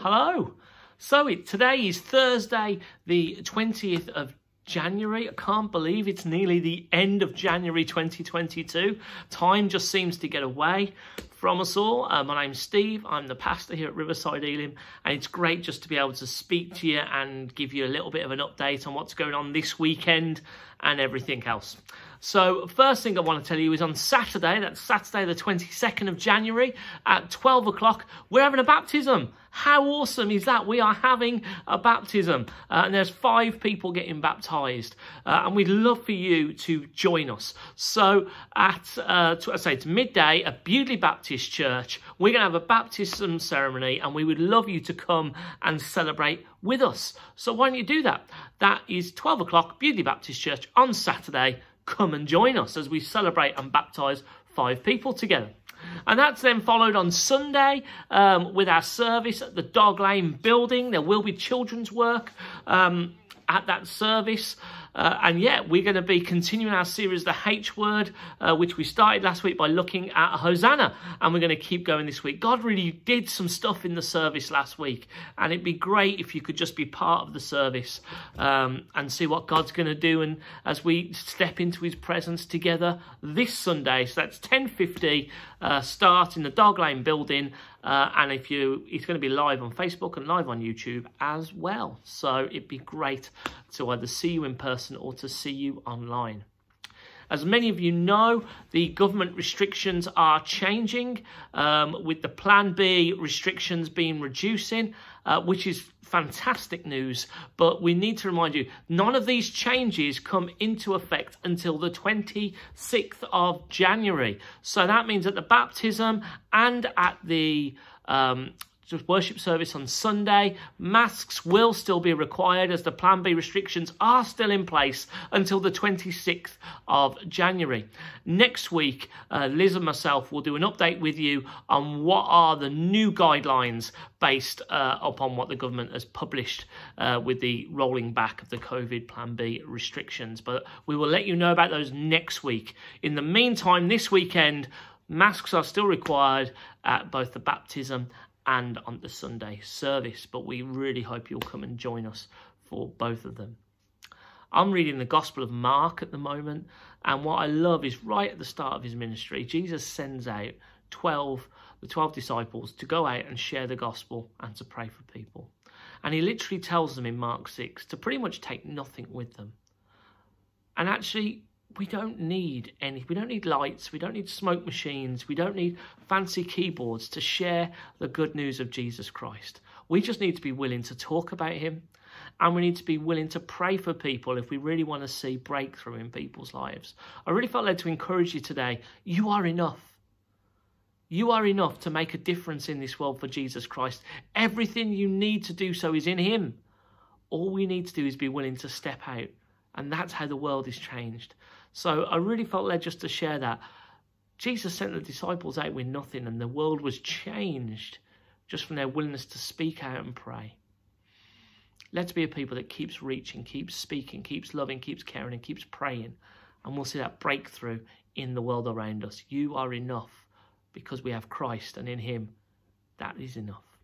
Hello. So today is Thursday, the 20th of January. I can't believe it's nearly the end of January 2022. Time just seems to get away from us all. My name's Steve. I'm the pastor here at Riverside Elim, and it's great just to be able to speak to you and give you a little bit of an update on what's going on this weekend and everything else. So first thing I want to tell you is on Saturday, that's Saturday the 22nd of January at 12 o'clock, we're having a baptism. How awesome is that? We are having a baptism and there's 5 people getting baptised and we'd love for you to join us. So it's midday at Bewdley Baptist Church. We're going to have a baptism ceremony and we would love you to come and celebrate with us. So why don't you do that? That is 12 o'clock, Bewdley Baptist Church on Saturday. Come and join us as we celebrate and baptise 5 people together. And that's then followed on Sunday with our service at the Dog Lane building. There will be children's work at that service. And yeah, we're going to be continuing our series, The H Word, which we started last week by looking at Hosanna. And we're going to keep going this week. God really did some stuff in the service last week. And it'd be great if you could just be part of the service and see what God's going to do. And as we step into his presence together this Sunday, so that's 10:50, start in the Dog Lane building. And it's going to be live on Facebook and live on YouTube as well. So it'd be great to either see you in person or to see you online. As many of you know, the government restrictions are changing, with the Plan B restrictions being reducing, which is fantastic news. But we need to remind you, none of these changes come into effect until the 26th of January. So that means at the baptism and at the worship service on Sunday, masks will still be required as the Plan B restrictions are still in place until the 26th of January. Next week, Liz and myself will do an update with you on what are the new guidelines based upon what the government has published with the rolling back of the COVID Plan B restrictions. But we will let you know about those next week. In the meantime, this weekend, masks are still required at both the baptism and on the Sunday service, but we really hope you'll come and join us for both of them. I'm reading the Gospel of Mark at the moment, and what I love is right at the start of his ministry, Jesus sends out the 12 disciples to go out and share the gospel and to pray for people. And he literally tells them in Mark 6 to pretty much take nothing with them. And actually, we don't need lights, we don't need smoke machines, we don't need fancy keyboards to share the good news of Jesus Christ. We just need to be willing to talk about him, and we need to be willing to pray for people if we really want to see breakthrough in people's lives. I really felt led to encourage you today. You are enough. You are enough to make a difference in this world for Jesus Christ. Everything you need to do so is in him. All we need to do is be willing to step out, and that's how the world is changed. So I really felt led just to share that. Jesus sent the disciples out with nothing, and the world was changed just from their willingness to speak out and pray. Let's be a people that keeps reaching, keeps speaking, keeps loving, keeps caring, and keeps praying. And we'll see that breakthrough in the world around us. You are enough because we have Christ, and in him, that is enough.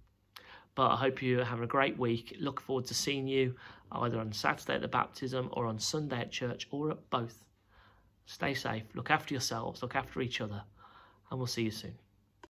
But I hope you have a great week. Look forward to seeing you either on Saturday at the baptism or on Sunday at church or at both. Stay safe, look after yourselves, look after each other, and we'll see you soon.